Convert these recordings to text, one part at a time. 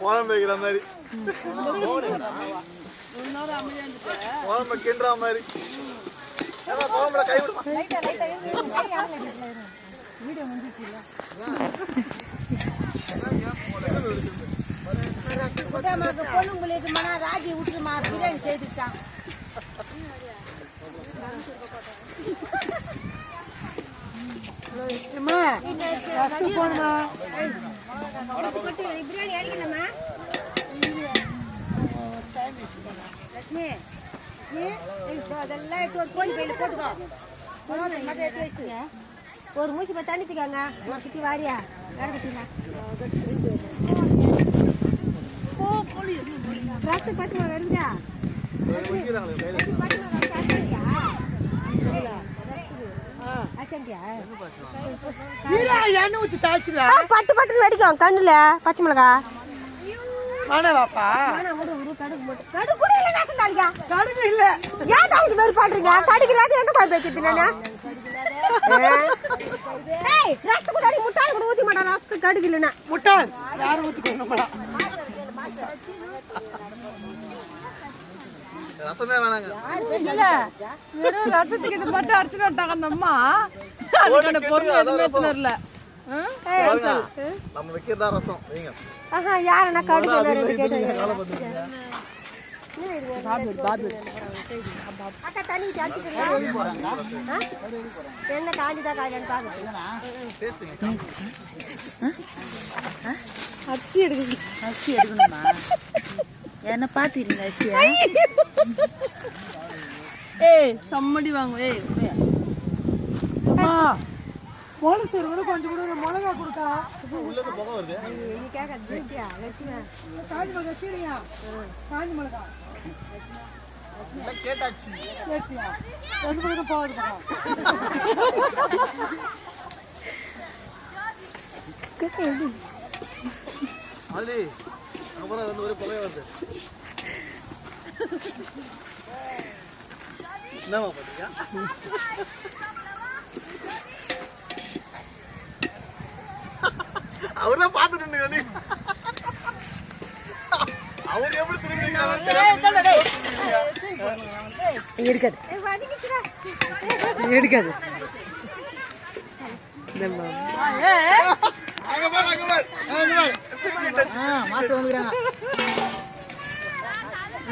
கோலம் வைக்கிற மாதிரி கோலம் கிண்டுற மாதிரி கோலம்ல கை விடுமா வீடியோ முடிஞ்சிச்சுல பொண்ணு உங்களுக்கு ராஜி விட்டுருமா பிரியாணி செய்துட்டான் பிரியாணி அடிக்கலாமா லட்சுமி அதெல்லாம் எடுத்து ஒரு கோழி பையில போட்டுக்கோ எடுத்து வச்சுங்க ஒரு மூச்சு போய் தண்ணி தூக்காங்க சுற்றி வாரியா ரசத்து பச்சை மிளகா இருக்குதா பட்டு பட்டு வெடிக்கும் கண்ணுல பச்சை மிளகா கடுகு இல்ல ஏன் இது மாதிரி பாடுறீங்க கடுகு இல்லாத எங்க போய் பேசிட்டு நானு ரசத்து கூட முட்டாள் கூட ஊத்தி மாட்டான் ரசத்து கடுகு இல்லைன்னா முட்டாள் யாரும் ஊத்திக்கணும் ரசமே வேணாங்க இல்ல வெறும் ரசத்துக்கு இது மட்டும் அரைச்சு விட்டாங்க அந்த அம்மா அதுக்கான பொருள் எதுவுமே இல்ல நம்ம வைக்கிறதா ரசம் வைங்க யாரா கடுகு அக்கா தண்ணி என்ன காஞ்சிதா காய்ச்சான்னு பாருங்க அரிசி எடுக்கணுமா என்ன பாத்துறீங்க அரிசியா ஏய் சம்மடி வாங்க ஏய் போலீஸ் கூட கொஞ்சம் கூட மிளகா கொடுத்தா உள்ள இருந்து புகை வருது நீ கேக்க தூக்கியா லட்சுமி காஞ்சி மிளகா சீரியா காஞ்சி மிளகா கேட்டாச்சு கேட்டியா எங்க போய் போகுது ஆல்ரெடி அப்புறம் வந்து ஒரே புகை வருது என்னமா பாத்தீங்க அவர்தான் பாத்துட்டு அவர் எப்படி திரும்பி எடுக்காது எடுக்காது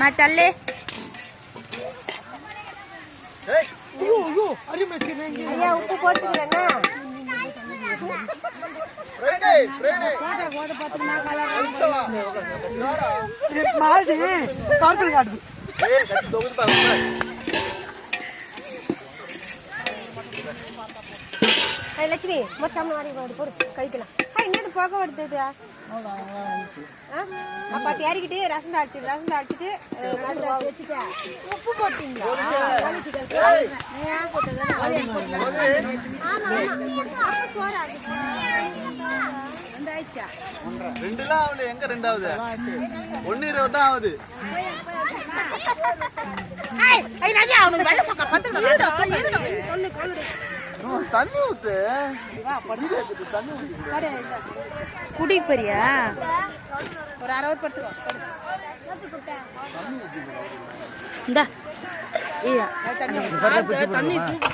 மாட்டல்லே ஐயா உப்பு போட்டுக்கிறேன்னா மாதி கார்பன் காட்டுது லட்சுமி மொத்தம் போடு கழிக்கலாம் என்னது போக வருது அப்ப இறக்கிட்டு ரசம் தாளிச்சுட்டு உப்பு போட்டீங்களா ரெண்டுலாம் ஆகுது எங்க ரெண்டாவது 1:20 தான் ஆகுது தண்ணி ஊத்து குடிக்கு போறியா ஒரு 60 படுத்துக்கோ இந்தா ஏய் தண்ணி வாங்கி